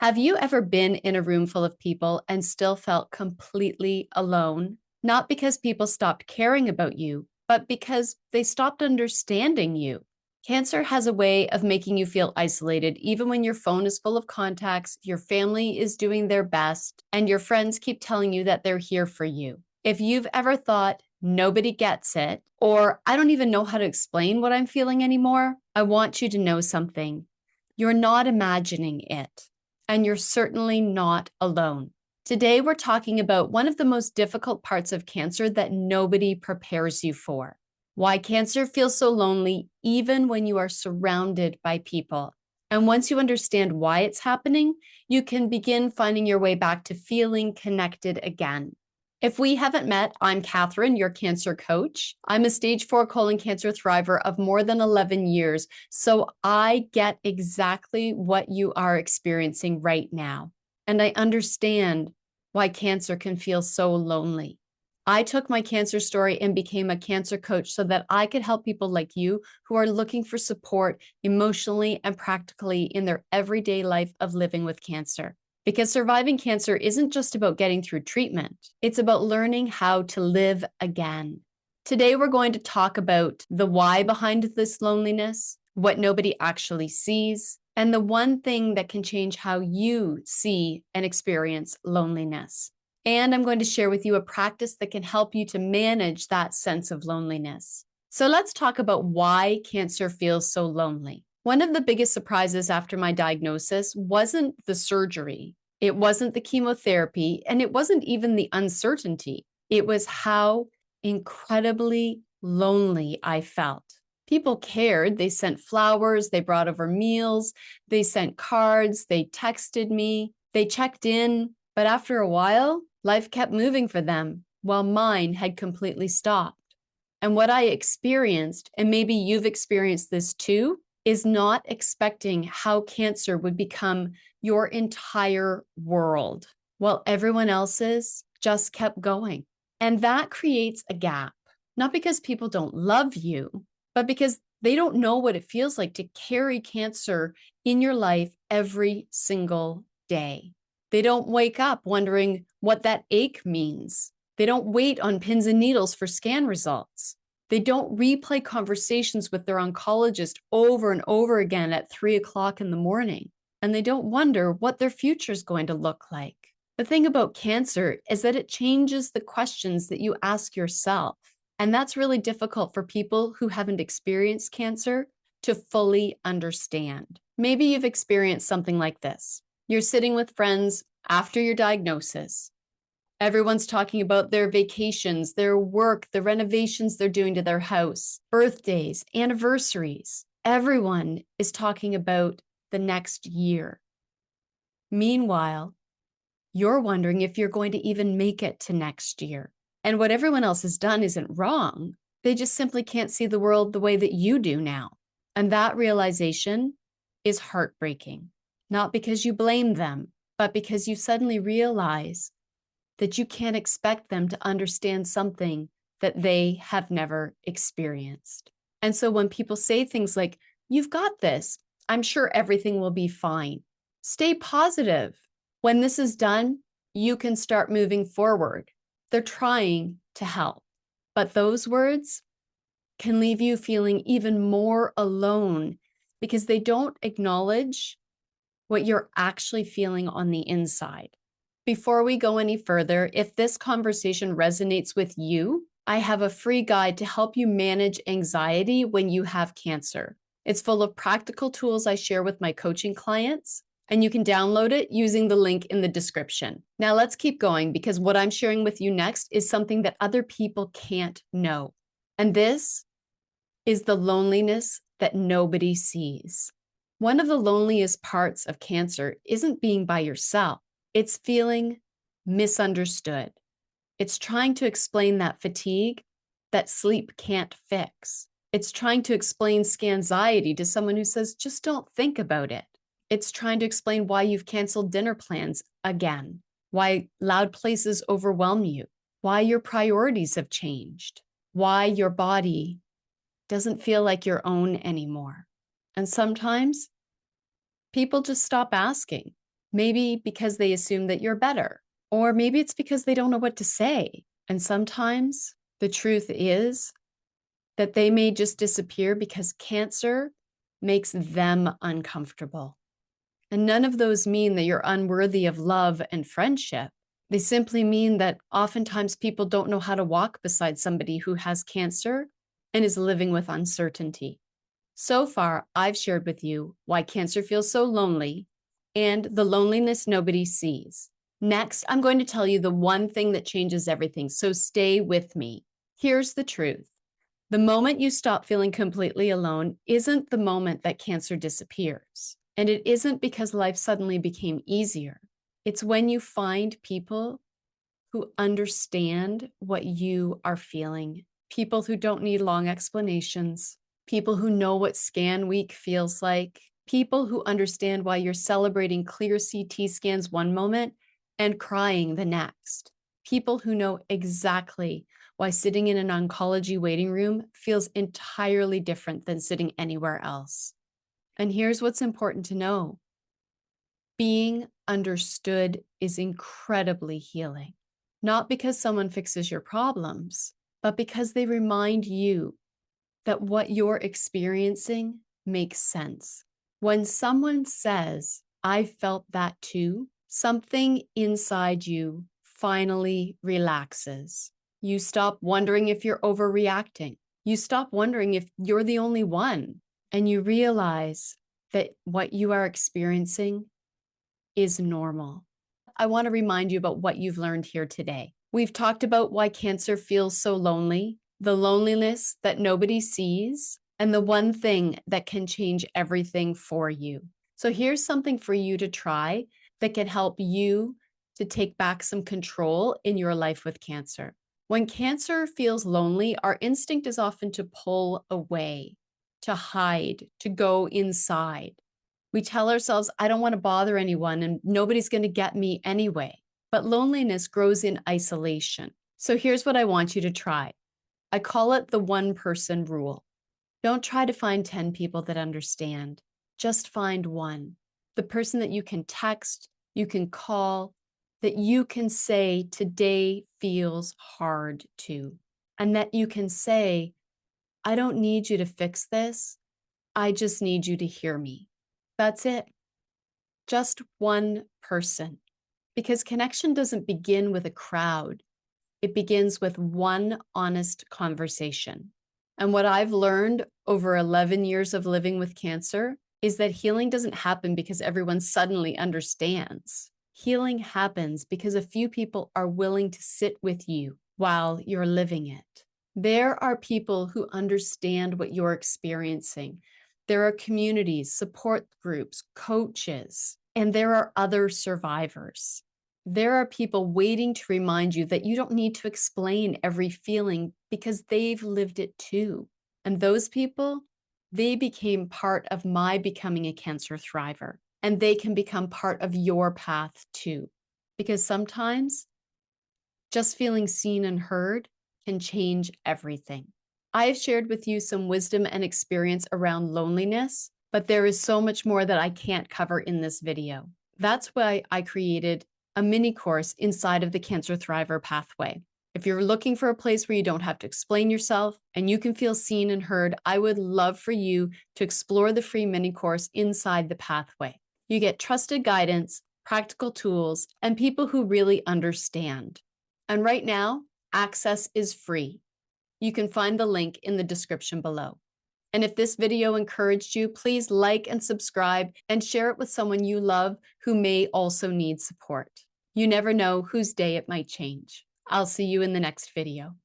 Have you ever been in a room full of people and still felt completely alone? Not because people stopped caring about you, but because they stopped understanding you. Cancer has a way of making you feel isolated, even when your phone is full of contacts, your family is doing their best, and your friends keep telling you that they're here for you. If you've ever thought, nobody gets it, or I don't even know how to explain what I'm feeling anymore, I want you to know something. You're not imagining it. And you're certainly not alone. Today, we're talking about one of the most difficult parts of cancer that nobody prepares you for. Why cancer feels so lonely even when you are surrounded by people. And once you understand why it's happening, you can begin finding your way back to feeling connected again. If we haven't met, I'm Catherine, your cancer coach. I'm a stage 4 colon cancer thriver of more than 11 years, so I get exactly what you are experiencing right now. And I understand why cancer can feel so lonely. I took my cancer story and became a cancer coach so that I could help people like you who are looking for support emotionally and practically in their everyday life of living with cancer. Because surviving cancer isn't just about getting through treatment. It's about learning how to live again. Today, we're going to talk about the why behind this loneliness, what nobody actually sees, and the one thing that can change how you see and experience loneliness. And I'm going to share with you a practice that can help you to manage that sense of loneliness. So let's talk about why cancer feels so lonely. One of the biggest surprises after my diagnosis wasn't the surgery, it wasn't the chemotherapy, and it wasn't even the uncertainty. It was how incredibly lonely I felt. People cared. They sent flowers, they brought over meals, they sent cards, they texted me, they checked in. But after a while, life kept moving for them while mine had completely stopped. And what I experienced, and maybe you've experienced this too, is not expecting how cancer would become your entire world while everyone else's just kept going. And that creates a gap, not because people don't love you, but because they don't know what it feels like to carry cancer in your life every single day. They don't wake up wondering what that ache means. They don't wait on pins and needles for scan results. They don't replay conversations with their oncologist over and over again at 3 o'clock in the morning. And they don't wonder what their future is going to look like. The thing about cancer is that it changes the questions that you ask yourself. And that's really difficult for people who haven't experienced cancer to fully understand. Maybe you've experienced something like this. You're sitting with friends after your diagnosis. Everyone's talking about their vacations, their work, the renovations they're doing to their house, birthdays, anniversaries. Everyone is talking about the next year. Meanwhile, you're wondering if you're going to even make it to next year. And what everyone else has done isn't wrong. They just simply can't see the world the way that you do now. And that realization is heartbreaking, not because you blame them, but because you suddenly realize that you can't expect them to understand something that they have never experienced. And so when people say things like, "You've got this, I'm sure everything will be fine," stay positive. When this is done, you can start moving forward. They're trying to help. But those words can leave you feeling even more alone because they don't acknowledge what you're actually feeling on the inside. Before we go any further, if this conversation resonates with you, I have a free guide to help you manage anxiety when you have cancer. It's full of practical tools I share with my coaching clients, and you can download it using the link in the description. Now let's keep going because what I'm sharing with you next is something that other people can't know. And this is the loneliness that nobody sees. One of the loneliest parts of cancer isn't being by yourself. It's feeling misunderstood. It's trying to explain that fatigue that sleep can't fix. It's trying to explain scanxiety to someone who says, just don't think about it. It's trying to explain why you've canceled dinner plans again, why loud places overwhelm you, why your priorities have changed, why your body doesn't feel like your own anymore. And sometimes people just stop asking. Maybe because they assume that you're better, or maybe it's because they don't know what to say. And sometimes the truth is that they may just disappear because cancer makes them uncomfortable. And none of those mean that you're unworthy of love and friendship. They simply mean that oftentimes people don't know how to walk beside somebody who has cancer and is living with uncertainty. So far, I've shared with you why cancer feels so lonely and the loneliness nobody sees. Next, I'm going to tell you the one thing that changes everything, so stay with me. Here's the truth. The moment you stop feeling completely alone isn't the moment that cancer disappears. And it isn't because life suddenly became easier. It's when you find people who understand what you are feeling, people who don't need long explanations, people who know what scan week feels like, people who understand why you're celebrating clear CT scans one moment and crying the next, people who know exactly why sitting in an oncology waiting room feels entirely different than sitting anywhere else. And here's what's important to know. Being understood is incredibly healing, not because someone fixes your problems, but because they remind you that what you're experiencing makes sense. When someone says, I felt that too, something inside you finally relaxes. You stop wondering if you're overreacting. You stop wondering if you're the only one. And you realize that what you are experiencing is normal. I want to remind you about what you've learned here today. We've talked about why cancer feels so lonely, the loneliness that nobody sees, and the one thing that can change everything for you. So here's something for you to try that can help you to take back some control in your life with cancer. When cancer feels lonely, our instinct is often to pull away, to hide, to go inside. We tell ourselves, I don't want to bother anyone and nobody's going to get me anyway. But loneliness grows in isolation. So here's what I want you to try. I call it the one person rule. Don't try to find 10 people that understand. Just find one. The person that you can text, you can call, that you can say, today feels hard to. And that you can say, I don't need you to fix this. I just need you to hear me. That's it. Just one person. Because connection doesn't begin with a crowd. It begins with one honest conversation. And what I've learned over 11 years of living with cancer is that healing doesn't happen because everyone suddenly understands. Healing happens because a few people are willing to sit with you while you're living it. There are people who understand what you're experiencing. There are communities, support groups, coaches, and there are other survivors. There are people waiting to remind you that you don't need to explain every feeling because they've lived it too. And those people, they became part of my becoming a cancer thriver, and they can become part of your path too. Because sometimes just feeling seen and heard can change everything. I have shared with you some wisdom and experience around loneliness, but there is so much more that I can't cover in this video. That's why I created a mini course inside of the Cancer Thriver Pathway. If you're looking for a place where you don't have to explain yourself and you can feel seen and heard, I would love for you to explore the free mini course inside the pathway. You get trusted guidance, practical tools, and people who really understand. And right now, access is free. You can find the link in the description below. And if this video encouraged you, please like and subscribe and share it with someone you love who may also need support. You never know whose day it might change. I'll see you in the next video.